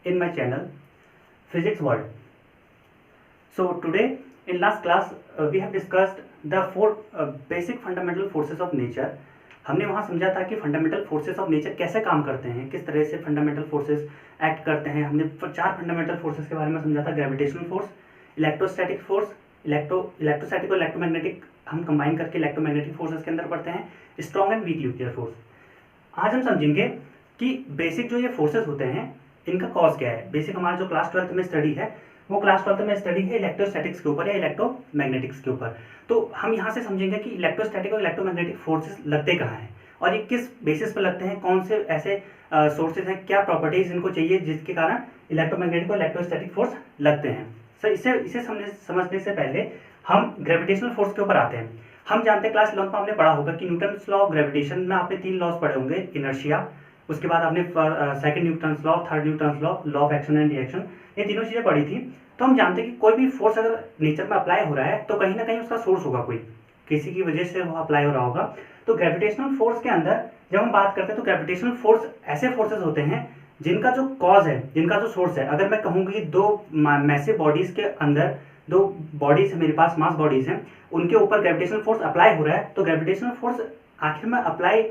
in my channel Physics World. So today in last class we have discussed the four basic fundamental forces of nature. हमने वहाँ समझा था कि fundamental forces of nature कैसे काम करते हैं, किस तरह से फंडामेंटल फोर्सेस एक्ट करते हैं. हमने चार फंडामेंटल फोर्सेस के बारे में समझा था. Gravitational force, electrostatic force, electrostatic और इलेक्ट्रोमैग्नेटिक हम कंबाइन करके इलेक्ट्रोमैग्नेटिक फोर्सेस के अंदर पढ़ते हैं. Strong and weak nuclear force. आज हम समझेंगे कि बेसिक जो ये फोर्सेस होते हैं इनका कॉज क्या है. बेसिक हमारा जो क्लास 12th में स्टडी है वो क्लास 12th में स्टडी है इलेक्ट्रोस्टैटिक्स के ऊपर या इलेक्ट्रोमैग्नेटिक्स के ऊपर. तो हम यहाँ से समझेंगे कि इलेक्ट्रोस्टैटिक और इलेक्ट्रोमैग्नेटिक फोर्सेस लगते कहाँ हैं और ये किस बेसिस पर लगते हैं, कौन से ऐसे सोर्सेज हैं, क्या प्रॉपर्टीज इनको चाहिए जिसके कारण इलेक्ट्रोमैग्नेटिक और इलेक्ट्रोस्टैटिक फोर्स लगते हैं. सर इसे समझने से पहले हम ग्रेविटेशनल फोर्स के ऊपर आते हैं. हम जानते हैं क्लास 11 में आपने पढ़ा होगा कि न्यूटन्स लॉ ऑफ ग्रेविटेशन में आपने 3 लॉज पढ़े होंगे. इनर्शिया, उसके बाद आपने second Newton's law, third Newton's law of action and reaction, ये तीनों चीज़ें पढ़ी थी. तो हम जानते हैं कि कोई भी फोर्स अगर नेचर में अप्लाई हो रहा है तो कहीं ना कहीं उसका सोर्स होगा, कोई किसी की वजह से वो अप्लाई हो रहा होगा. तो ग्रेविटेशनल फोर्स के अंदर जब हम बात करते हैं तो ग्रेविटेशनल फोर्स ऐसे फोर्सेज होते हैं जिनका जो कॉज है, जिनका जो सोर्स है. अगर मैं कहूँगी कि दो मैसिव बॉडीज के अंदर दो बॉडीज है मेरे पास, मास बॉडीज हैं, उनके ऊपर ग्रेविटेशनल फोर्स अप्लाई हो रहा है तो ग्रेविटेशनल फोर्स आखिर में अप्लाई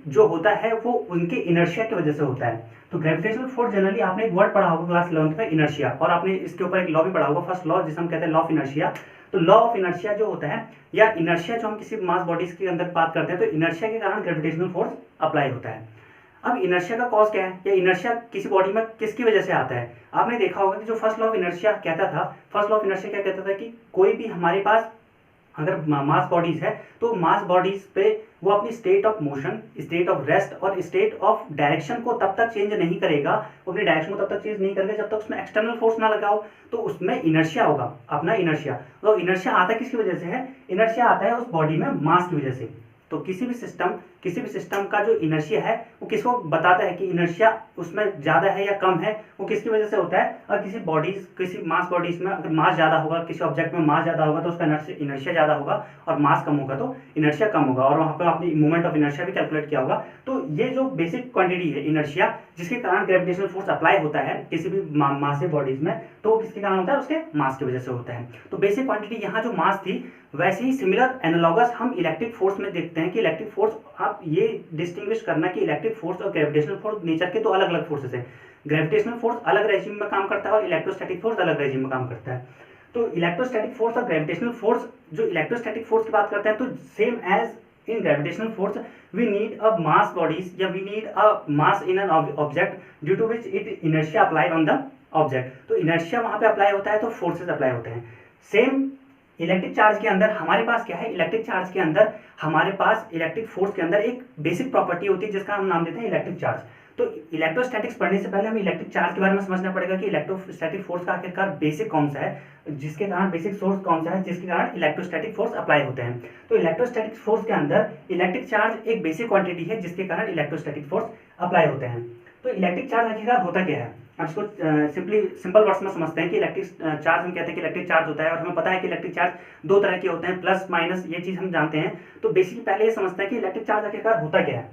जो होता है वो उनके इनर्शिया की वजह से होता है. तो ग्रेविटेशनल फोर्स जनरली आपने एक वर्ड पढ़ा होगा क्लास 11th में, इनर्शिया, और आपने इसके ऊपर एक लॉ भी पढ़ा होगा, फर्स्ट लॉ जिसे हम कहते हैं लॉ ऑफ इनर्शिया. तो लॉ ऑफ इनर्शिया जो होता है या इनर्शिया जो हम किसी मास बॉडीज के अंदर बात करते हैं तो इनर्शिया के कारण ग्रेविटेशनल फोर्स अप्लाई होता है. अब इनर्शिया का कॉज क्या है या इनर्शिया किसी बॉडी में किसकी वजह से आता है. आपने देखा होगा कि जो फर्स्ट लॉ ऑफ इनर्शिया कहता था, फर्स्ट लॉ ऑफ इनर्शिया क्या कहता था कि कोई भी हमारे पास अगर मास बॉडीज है तो मास बॉडीज पे वो अपनी state of motion, state of rest और स्टेट ऑफ डायरेक्शन को तब तक चेंज नहीं करेगा, वो अपनी डायरेक्शन को तब तक चेंज नहीं करेगा जब तक उसमें एक्सटर्नल फोर्स ना लगाओ. तो उसमें इनर्शिया होगा, अपना इनर्शिया. तो इनर्शिया आता किसकी वजह से है? इनर्शिया आता है उस बॉडी में मास की वजह से. तो किसी भी सिस्टम का जो इनर्शिया है वो किसको बताता है कि इनर्शिया उसमें ज़्यादा है या कम है, वो किसकी वजह से होता है. और किसी मास बॉडीज में अगर मास ज़्यादा होगा, किसी ऑब्जेक्ट में मास ज़्यादा होगा तो उसका इनर्शिया ज़्यादा होगा, और मास कम होगा तो इनर्शिया कम होगा. और वहाँ पर आपने मूवमेंट ऑफ इनर्शिया भी कैलकुलेट किया होगा. तो ये जो बेसिक क्वांटिटी है इनर्शिया, जिसके कारण ग्रेविटेशनल फोर्स अप्लाई होता है किसी भी मासिव बॉडीज में, तो वो किसके कारण होता है? उसके मास की वजह से होता है. तो बेसिक क्वांटिटी यहाँ जो मास थी वैसे ही सिमिलर एनालॉगस हम इलेक्ट्रिक फोर्स में देखते हैं कि इलेक्ट्रिक फोर्स, आप ये डिस्टिंग्विश करना कि इलेक्ट्रिक फोर्स और ग्रेविटेशनल फोर्स नेचर के दो अलग अलग फोर्सेस हैं. ग्रेविटेशनल फोर्स अलग रेजिम में काम करता है और इलेक्ट्रोस्टैटिक फोर्स अलग रेजिम में काम करता है. तो इलेक्ट्रोस्टैटिक फोर्स और ग्रेविटेशनल फोर्स, जो इलेक्ट्रोस्टैटिक फोर्स की बात करते हैं तो same as in gravitational force we need a mass bodies या we need a mass in an object due to which it inertia apply on the object. तो inertia वहां पे अप्लाई होता है तो फोर्सेस अप्लाई होते हैं. सेम इलेक्ट्रिक चार्ज के अंदर हमारे पास क्या है? इलेक्ट्रिक चार्ज के अंदर हमारे पास इलेक्ट्रिक फोर्स के अंदर एक बेसिक प्रॉपर्टी होती है जिसका हम नाम देते हैं इलेक्ट्रिक चार्ज. तो इलेक्ट्रोस्टैटिक्स पढ़ने से पहले हमें इलेक्ट्रिक चार्ज के बारे में समझना पड़ेगा कि इलेक्ट्रोस्टैटिक फोर्स का आखिरकार बेसिक कौन सा है, जिसके कारण बेसिक सोर्स कौन सा है जिसके कारण इलेक्ट्रोस्टैटिक फोर्स अप्लाई होते हैं. तो इलेक्ट्रोस्टैटिक फोर्स के अंदर इलेक्ट्रिक चार्ज एक बेसिक क्वांटिटी है जिसके कारण इलेक्ट्रोस्टैटिक फोर्स अप्लाई होते हैं. तो इलेक्ट्रिक चार्ज आखिरकार होता क्या है? हम इसको सिंपल वर्ड्स में समझते हैं कि इलेक्ट्रिक चार्ज हम कहते हैं कि इलेक्ट्रिक चार्ज होता है, और हमें पता है कि इलेक्ट्रिक चार्ज दो तरह के होते हैं, प्लस माइनस, ये चीज़ हम जानते हैं. तो बेसिकली पहले ये समझते हैं कि इलेक्ट्रिक चार्ज आखिरकार होता क्या है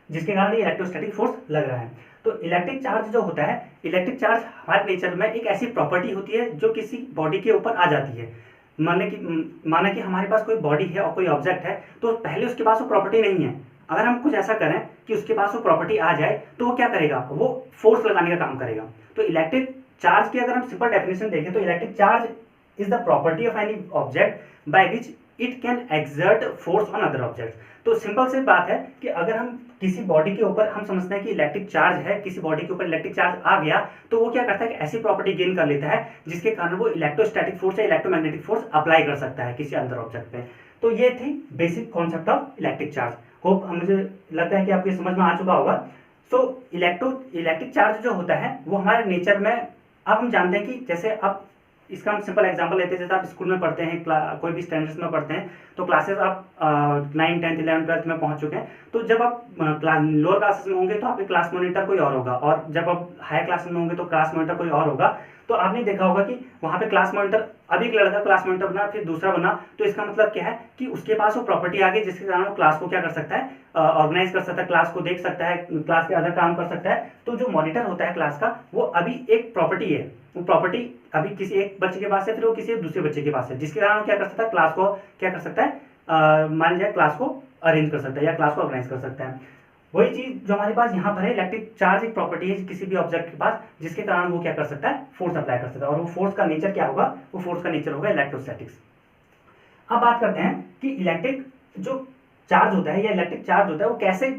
जिसके कारण ये इलेक्ट्रोस्टैटिक फोर्स लग रहा है. तो इलेक्ट्रिक चार्ज जो होता है, इलेक्ट्रिक चार्ज हमारे नेचर में एक ऐसी प्रॉपर्टी होती है जो किसी बॉडी के ऊपर आ जाती है. माना कि हमारे पास कोई बॉडी है और कोई ऑब्जेक्ट है, तो पहले उसके पास वो प्रॉपर्टी नहीं है. अगर हम कुछ ऐसा करें कि उसके पास वो प्रॉपर्टी आ जाए तो वो क्या करेगा? वो फोर्स लगाने का काम करेगा. तो इलेक्ट्रिक चार्ज की अगर हम सिंपल डेफिनेशन देखें तो electric charge is the property of any object by which it can exert force on other object. तो सिंपल सी बात है कि अगर हम किसी बॉडी के ऊपर हम समझते हैं कि इलेक्ट्रिक चार्ज है, किसी बॉडी के ऊपर इलेक्ट्रिक चार्ज आ गया तो वो क्या करता है कि ऐसी प्रॉपर्टी गेन कर लेता है जिसके कारण वो इलेक्ट्रोस्टैटिक फोर्स या इलेक्ट्रोमैग्नेटिक फोर्स अप्लाई कर सकता है किसी अंदर ऑब्जेक्ट पे. तो ये थी basic concept of electric charge. Hope मुझे लगता है कि आपके समझ में आ चुका होगा. सो इलेक्ट्रिक चार्ज जो होता है वो हमारे नेचर में, अब हम जानते हैं कि जैसे अब इसका हम सिंपल एग्जांपल लेते हैं, जैसे आप स्कूल में पढ़ते हैं, कोई भी स्टैंडर्ड्स में पढ़ते हैं, तो क्लासेस आप 9, 10, 11, 12 में पहुंच चुके हैं. तो जब आप लोअर क्लासेस में होंगे तो आपके क्लास मॉनिटर कोई और होगा, और जब आप हायर क्लासेस में होंगे तो क्लास मॉनिटर कोई और होगा. तो आपने देखा होगा कि वहाँ पे क्लास मॉनिटर, अभी एक लड़का क्लास मॉनिटर बना, फिर दूसरा बना, तो इसका मतलब क्या है कि उसके पास वो प्रॉपर्टी आ गई जिसके कारण वो क्लास को क्या कर सकता है, ऑर्गेनाइज कर सकता है, क्लास को देख सकता है, क्लास के अदर काम कर सकता है। तो जो मॉनिटर होता है क्लास का, वो अभी एक प्रॉपर्टी है, वो प्रॉपर्टी अभी किसी एक बच्चे के पास है, फिर वो किसी दूसरे बच्चे के पास है, जिसके कारण वो क्या कर सकता है, क्लास को क्या कर सकता है, मान लीजिए क्लास को अरेंज कर सकता है या क्लास को ऑर्गेनाइज कर सकता है। वही चीज जो हमारे पास यहाँ पर है, इलेक्ट्रिक चार्ज एक प्रॉपर्टी है किसी भी ऑब्जेक्ट के पास, जिसके कारण वो क्या कर सकता है, फोर्स अप्लाई कर सकता है, और वो फोर्स का नेचर क्या होगा, वो फोर्स का नेचर होगा इलेक्ट्रोस्टैटिक्स। अब बात करते हैं कि इलेक्ट्रिक जो चार्ज होता है या इलेक्ट्रिक चार्ज होता है वो कैसे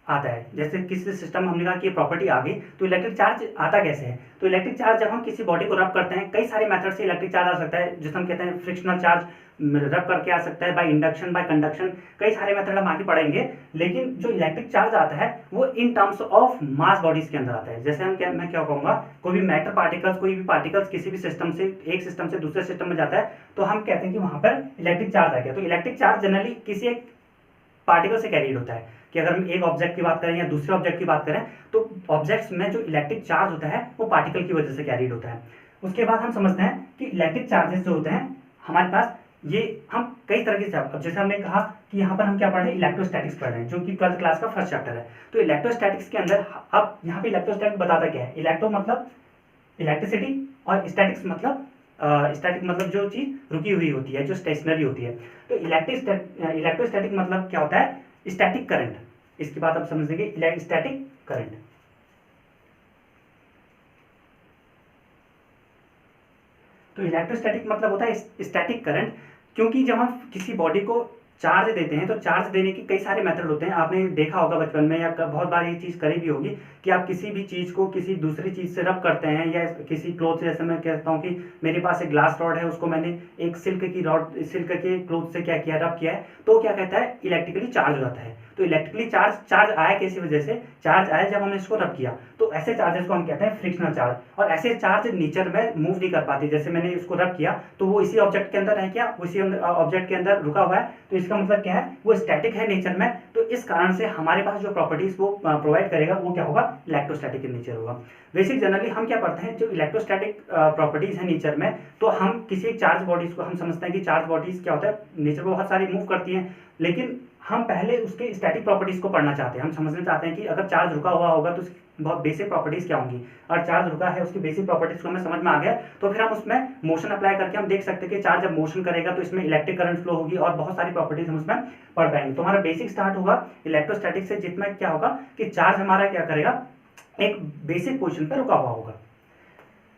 आता है। जैसे किसी सिस्टम में हमने कहा कि प्रॉपर्टी आ गई, तो इलेक्ट्रिक चार्ज आता कैसे है। तो इलेक्ट्रिक चार्ज जब हम किसी बॉडी को रब करते हैं, कई सारे मेथड से इलेक्ट्रिक चार्ज आ सकता है, जिसे हम कहते हैं फ्रिक्शनल चार्ज, रब करके आ सकता है, बाय इंडक्शन, बाय कंडक्शन, कई सारे मेथड हम आगे पढ़ेंगे। लेकिन जो इलेक्ट्रिक चार्ज आता है वो in terms of mass bodies के अंदर आता है। जैसे मैं क्या कहूँगा, कोई भी मैटर पार्टिकल्स, कोई भी पार्टिकल्स किसी भी सिस्टम से, एक सिस्टम से दूसरे सिस्टम में जाता है, तो हम कहते हैं कि वहाँ पर इलेक्ट्रिक चार्ज आ गया। तो इलेक्ट्रिक चार्ज जनरली किसी एक पार्टिकल से कैरीड होता है, कि अगर हम एक ऑब्जेक्ट की बात करें या दूसरे ऑब्जेक्ट की बात करें, तो ऑब्जेक्ट्स में जो इलेक्ट्रिक चार्ज होता है वो पार्टिकल की वजह से कैरीड होता है। उसके बाद हम समझते हैं कि इलेक्ट्रिक चार्जेस जो होते हैं हमारे पास, ये हम कई तरह के, अब जैसे हमने कहा कि यहाँ पर हम क्या पढ़ रहे हैं, इलेक्ट्रोस्टैटिक्स पढ़ रहे हैं, जो कि 12th क्लास का फर्स्ट चैप्टर है। तो इलेक्ट्रोस्टैटिक्स के अंदर अब यहाँ पे इलेक्ट्रोस्टैटिक बताता क्या है, इलेक्ट्रो मतलब इलेक्ट्रिसिटी, और स्टैटिक्स मतलब स्टैटिक मतलब जो चीज रुकी हुई होती है, जो स्टेशनरी होती है। तो इलेक्ट्रोस्टैटिक मतलब क्या होता है, स्टैटिक करंट। इसकी बात आप समझेंगे, स्टैटिक करंट। तो इलेक्ट्रोस्टैटिक मतलब होता है स्टैटिक करंट, क्योंकि जब हम किसी बॉडी को चार्ज देते हैं, तो चार्ज देने के कई सारे मेथड होते हैं। आपने देखा होगा बचपन में, या बहुत बार ये चीज़ करी भी होगी कि आप किसी भी चीज़ को किसी दूसरी चीज़ से रब करते हैं, या किसी क्लोथ से, जैसे मैं कहता हूँ कि मेरे पास एक ग्लास रॉड है, उसको मैंने एक सिल्क की रॉड, सिल्क के क्लोथ से क्या किया, रब किया है, तो क्या कहता है, इलेक्ट्रिकली चार्ज हो जाता है। तो इलेक्ट्रिकली चार्ज आया किसी वजह से, चार्ज आया जब हमने इसको रब किया, तो ऐसे चार्जेस को हम कहते हैं फ्रिक्शनल चार्ज। और ऐसे चार्ज नेचर में मूव नहीं कर पाती। जैसे मैंने इसको रब किया तो वो इसी ऑब्जेक्ट के अंदर रह गया, उसी ऑब्जेक्ट के अंदर रुका हुआ है, तो इसका मतलब क्या है, वो स्टैटिक है नेचर में। तो इस कारण से हमारे पास जो प्रॉपर्टीज वो प्रोवाइड करेगा वो क्या होगा, इलेक्ट्रोस्टैटिक इन नेचर होगा। बेसिक जनरली हम क्या पढ़ते हैं, जो इलेक्ट्रोस्टैटिक प्रॉपर्टीज है नेचर में, तो हम किसी एक चार्ज बॉडीज को हम समझते हैं कि चार्ज बॉडीज क्या होता है, नेचर में बहुत सारी मूव करती हैं, लेकिन हम पहले उसके स्टैटिक प्रॉपर्टीज को पढ़ना चाहते हैं। हम समझना चाहते हैं कि अगर चार्ज रुका हुआ होगा तो उसकी बहुत बेसिक प्रॉपर्टीज क्या होंगी, और चार्ज रुका है उसकी बेसिक प्रॉपर्टीज को हमें समझ में आ गया, तो फिर हम उसमें मोशन अप्लाई करके हम देख सकते हैं कि चार्ज जब मोशन करेगा तो इसमें इलेक्ट्रिक करंट फ्लो होगी, और बहुत सारी प्रॉपर्टीज हम उसमें पढ़ पाएंगे। तो हमारा बेसिक स्टार्ट होगा इलेक्ट्रोस्टैटिक से, जिसमें क्या होगा कि चार्ज हमारा क्या करेगा, एक बेसिक पोजिशन पर रुका हुआ होगा।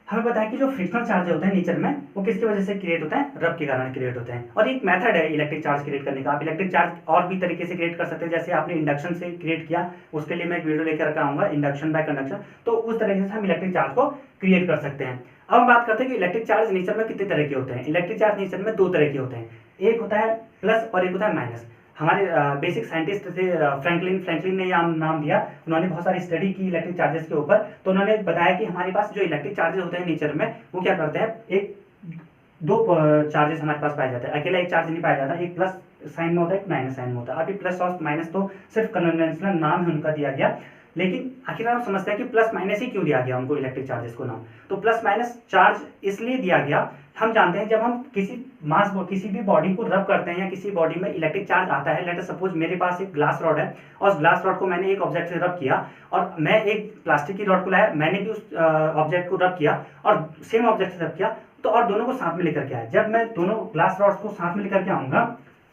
हमें पता है कि जो फ्रिक्शनल चार्ज होते हैं नेचर में, वो किसकी वजह से क्रिएट होता है, रब के कारण क्रिएट होते हैं। और एक मेथड है इलेक्ट्रिक चार्ज क्रिएट करने का। आप इलेक्ट्रिक चार्ज और भी तरीके से क्रिएट कर सकते हैं, जैसे आपने इंडक्शन से क्रिएट किया, उसके लिए मैं एक वीडियो लेकर आऊंगा, इंडक्शन बाय कंडक्शन। तो उस तरीके से हम इलेक्ट्रिक चार्ज को क्रिएट कर सकते हैं। अब हम बात करते हैं कि इलेक्ट्रिक चार्ज नेचर में कितने तरह के होते हैं। इलेक्ट्रिक चार्ज नेचर में दो तरह के होते हैं, एक होता है प्लस और एक होता है माइनस। हमारे बेसिक साइंटिस्ट थे फ्रैंकलिन ने यह नाम दिया। उन्होंने बहुत सारी स्टडी की इलेक्ट्रिक चार्जेस के ऊपर, तो उन्होंने बताया कि हमारे पास जो इलेक्ट्रिक चार्जेस होते हैं नेचर में, वो क्या करते हैं, एक दो चार्जेस हमारे पास पाया जाता है, अकेला एक चार्ज नहीं पाया जाता, एक प्लस साइन में होता है, एक माइनस साइन में होता है। अभी प्लस और माइनस तो सिर्फ कन्वेंशनल नाम है उनका दिया गया, लेकिन आखिर आप समझते हैं कि प्लस माइनस ही क्यों दिया गया उनको इलेक्ट्रिक चार्जेस को नाम। तो प्लस माइनस चार्ज इसलिए दिया गया, हम जानते हैं जब हम किसी भी बॉडी को रब करते हैं या किसी बॉडी में इलेक्ट्रिक चार्ज आता है, लेट अस सपोज मेरे पास एक ग्लास रॉड है, और उस ग्लास रॉड को मैंने एक ऑब्जेक्ट से रब किया, और मैं एक प्लास्टिक की रॉड को लाया, मैंने भी उस ऑब्जेक्ट को रब किया और सेम ऑब्जेक्ट से रब किया, तो और दोनों को साथ में लेकर के आया। जब मैं दोनों ग्लास रॉड्स को साथ में लेकर के आऊंगा,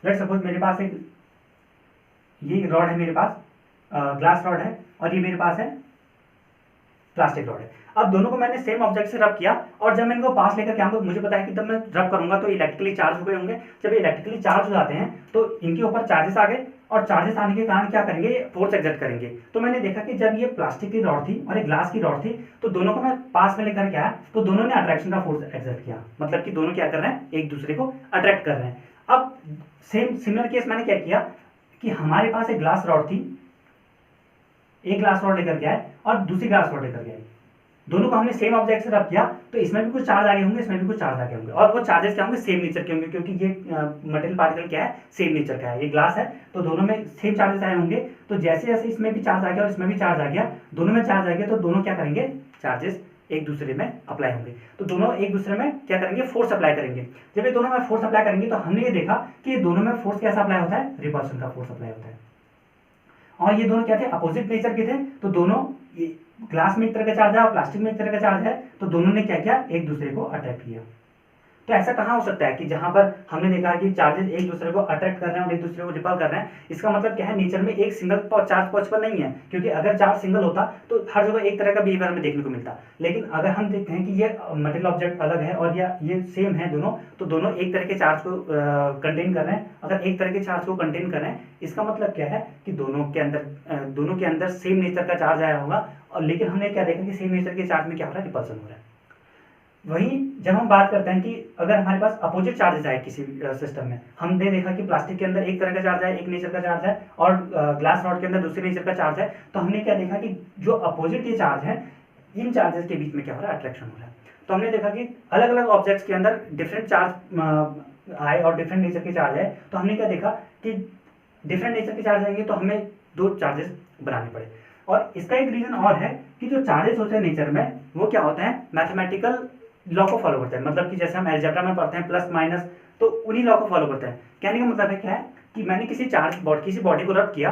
लेट सपोज मेरे पास एक ये रॉड है, मेरे पास ग्लास रॉड है, और ये मेरे पास है प्लास्टिक रॉड है। अब दोनों को मैंने सेम ऑब्जेक्ट से रब किया, और जब मैं इनको पास लेकर के आऊंगा, मुझे पता है कि जब मैं रब करूंगा तो इलेक्ट्रिकली चार्ज हो गए होंगे। जब इलेक्ट्रिकली चार्ज हो जाते हैं तो इनके ऊपर चार्जेस आ गए, और चार्जेस आने के कारण क्या करेंगे, फोर्स एक्सर्ट करेंगे। तो मैंने देखा कि जब ये प्लास्टिक की रॉड थी और एक ग्लास की रॉड थी, तो दोनों को मैं पास में लेकर के आया, तो दोनों ने अट्रैक्शन का फोर्स एक्सर्ट किया, मतलब कि दोनों क्या कर रहे हैं, एक दूसरे को अट्रैक्ट कर रहे हैं। अब सिमिलर केस मैंने क्या किया कि हमारे पास एक ग्लास रॉड थी, एक ग्लास रॉड लेकर के आए और दूसरी ग्लास रॉड लेकर के आए, दोनों को हमने सेम ऑब्जेक्ट से रब किया, तो इसमें भी कुछ चार्ज आगे होंगे, इसमें भी कुछ चार्ज आगे होंगे, और वो चार्जेस क्या होंगे, सेम नेचर के होंगे, क्योंकि ये मटेरियल पार्टिकल क्या है, सेम नेचर का है। ये ग्लास है तो दोनों में सेम चार्जेस आए होंगे, तो जैसे जैसे इसमें भी चार्ज आ गया और इसमें भी चार्ज आ गया, दोनों में चार्ज आ गया, तो दोनों क्या करेंगे, चार्जेस एक दूसरे में अप्लाई होंगे। तो दोनों एक दूसरे में क्या करेंगे, फोर्स अप्लाई करेंगे। जब ये दोनों में फोर्स अप्लाई करेंगे तो हमने ये देखा कि दोनों में फोर्स कैसा अप्लाई होता है, रिपल्शन का फोर्स अप्लाई होता है। और ये दोनों क्या थे, अपोजिट नेचर के थे, तो दोनों ग्लास में एक तरह का चार्ज है और प्लास्टिक में एक तरह का चार्ज है, तो दोनों ने क्या किया, एक दूसरे को अट्रैक्ट किया। तो ऐसा कहाँ हो सकता है कि जहां पर हमने देखा कि चार्जेस एक दूसरे को अट्रैक्ट कर रहे हैं और एक दूसरे को रिपल कर रहे हैं। इसका मतलब क्या है, नेचर में एक सिंगल चार्ज पॉसिबल नहीं है, क्योंकि अगर चार्ज सिंगल होता तो हर जगह एक तरह का बिहेवियर हमें देखने को मिलता। लेकिन अगर हम देखते हैं कि ये मटेरियल ऑब्जेक्ट अलग है और या ये सेम है दोनों, तो दोनों एक तरह के चार्ज को कंटेन कर रहे हैं। अगर एक तरह के चार्ज को कंटेन कर रहे हैं, इसका मतलब क्या है कि दोनों के अंदर सेम नेचर का चार्ज आया होगा। और लेकिन हमने क्या देखा कि सेम नेचर के चार्ज में क्या हो रहा है, रिपल्सन हो रहा है। वहीं जब हम बात करते हैं कि अगर हमारे पास अपोजिट चार्जेस आए किसी सिस्टम में, हमने देखा कि प्लास्टिक के अंदर एक तरह का चार्ज है, एक नेचर का चार्ज है, और ग्लास रॉड के अंदर दूसरे नेचर का चार्ज है, तो हमने क्या देखा कि जो अपोजिट ये चार्ज है, इन चार्जेस के बीच में क्या हो रहा है, अट्रैक्शन हो रहा है। तो हमने देखा कि अलग अलग ऑब्जेक्ट्स के अंदर डिफरेंट चार्ज आए और डिफरेंट नेचर के चार्ज है, तो हमने क्या देखा कि डिफरेंट नेचर के चार्ज आएंगे तो हमें दो चार्जेस बनाने पड़े। और इसका एक रीजन और है कि जो चार्जेस होते हैं नेचर में, वो क्या होते हैं, मैथमेटिकल लॉ को फॉलो करते हैं। मतलब कि जैसे हम अलजेब्रा में पढ़ते हैं प्लस माइनस, तो उन्हीं लॉ को फॉलो करते हैं। कहने का मतलब है क्या है कि मैंने किसी बॉडी को रब किया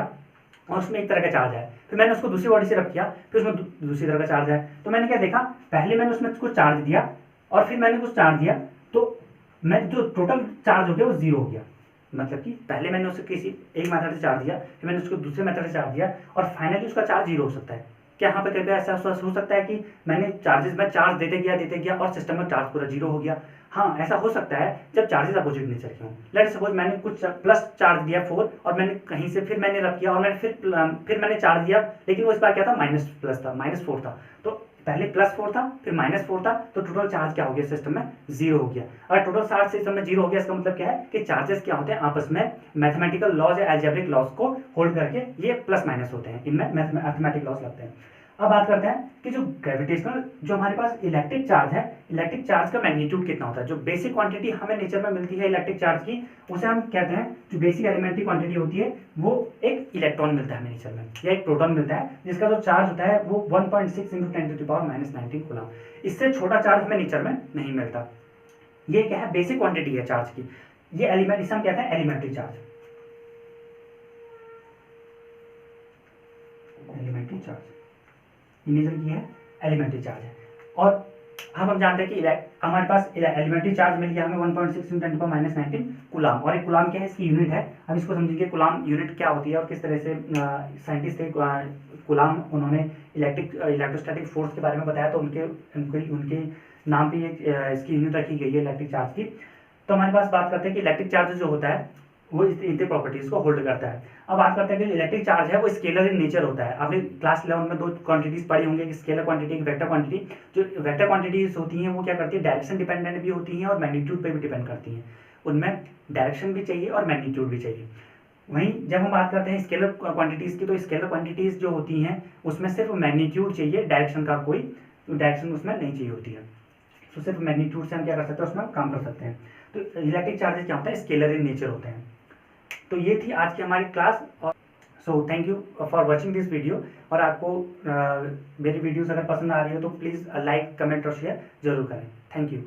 और उसमें एक तरह का चार्ज है, फिर मैंने उसको दूसरी बॉडी से रब किया, फिर उसमें दूसरी तरह का चार्ज है। तो मैंने क्या देखा, पहले मैंने उसमें कुछ चार्ज दिया और फिर मैंने कुछ चार्ज दिया, तो मैं जो टोटल चार्ज हो गया वो जीरो हो गया। मतलब कि पहले मैंने उसे किसी एक मेथड से चार्ज दिया, फिर मैंने उसको दूसरे मेथड से चार्ज दिया, और फाइनली उसका चार्ज जीरो हो सकता है। क्या यहाँ पे कभी ऐसा हो सकता है कि मैंने चार्ज देते गया और सिस्टम में चार्ज पूरा जीरो हो गया? हाँ, ऐसा हो सकता है जब चार्जेस अपोजिट नेचर के हों। लेट्स सपोज मैंने कुछ प्लस चार्ज दिया 4 और मैंने कहीं से फिर मैंने रब किया और मैंने फिर मैंने चार्ज दिया, लेकिन वो इस बार क्या था, -4 था। तो पहले +4 था, फिर -4 था, तो टोटल चार्ज क्या हो गया सिस्टम में, जीरो हो गया। अगर टोटल चार्ज सिस्टम में जीरो हो गया, इसका मतलब क्या है कि चार्जेस क्या होते हैं, आपस में मैथमेटिकल लॉज या अलजेब्रिक लॉज को होल्ड करके ये प्लस माइनस होते हैं, इनमें मैथमेटिक लॉज लगते हैं। अब बात करते हैं कि जो ग्रेविटेशनल, जो हमारे पास इलेक्ट्रिक चार्ज है, इलेक्ट्रिक चार्ज का मैग्नीट्यूड कितना होता है। जो बेसिक क्वांटिटी हमें नेचर में मिलती है इलेक्ट्रिक चार्ज की, उसे हम कहते हैं, जो बेसिक एलिमेंट्री क्वांटिटी होती है, वो एक इलेक्ट्रॉन मिलता है हमें नेचर में, या एक प्रोटॉन मिलता है, जिसका जो चार्ज होता है वो 1.6 × 10⁻⁻⁹ कूलम। इससे छोटा चार्ज हमें नेचर में नहीं मिलता। ये क्या है, बेसिक क्वांटिटी है चार्ज की। ये एलिमेंट, इसे हम कहते हैं elementary charge. Elementary charge nature की है, एलिमेंट्री चार्ज है। और हम जानते हैं कि हमारे पास एलिमेंट्री चार्ज मिल गया हमें 1.6 × 10⁻⁹ कूलम। और एक कूलम क्या है, इसकी यूनिट है। हम इसको समझेंगे कूलम यूनिट क्या होती है और किस तरह से साइंटिस्ट थे कूलम, उन्होंने इलेक्ट्रोस्टैटिक फोर्स के बारे में बताया, तो उनके नाम पे इसकी यूनिट रखी गई है इलेक्ट्रिक चार्ज की। तो हमारे पास बात करते हैं कि इलेक्ट्रिक चार्ज जो होता है वो इतने प्रॉपर्टीज को होल्ड करता है। अब बात करते हैं कि इलेक्ट्रिक चार्ज है वो स्केलर इन नेचर होता है। आपने क्लास 11 में दो क्वांटिटीज पढ़ी होंगी, एक स्केलर क्वांटिटी, एक वेक्टर क्वांटिटी। जो वेक्टर क्वांटिटीज होती हैं वो क्या करती है, डायरेक्शन डिपेंडेंट भी होती हैं और मैग्नीट्यूड पे भी डिपेंड करती हैं। उनमें डायरेक्शन भी चाहिए और मैग्नीट्यूड भी चाहिए। वहीं जब हम बात करते हैं स्केलर क्वांटिटीज की, तो स्केलर क्वांटिटीज जो होती हैं उसमें सिर्फ मैग्नीट्यूड चाहिए, डायरेक्शन का कोई डायरेक्शन उसमें नहीं चाहिए होती है। तो सिर्फ मैग्नीट्यूड से हम क्या कर सकते हैं, उसमें काम कर सकते हैं। तो इलेक्ट्रिक चार्जेस क्या होता है, स्केलर इन नेचर होते हैं। तो ये थी आज की हमारी क्लास। और so thank you for watching this video. और आपको मेरी वीडियोस अगर पसंद आ रही हो तो प्लीज़ लाइक, कमेंट और शेयर जरूर करें। Thank you.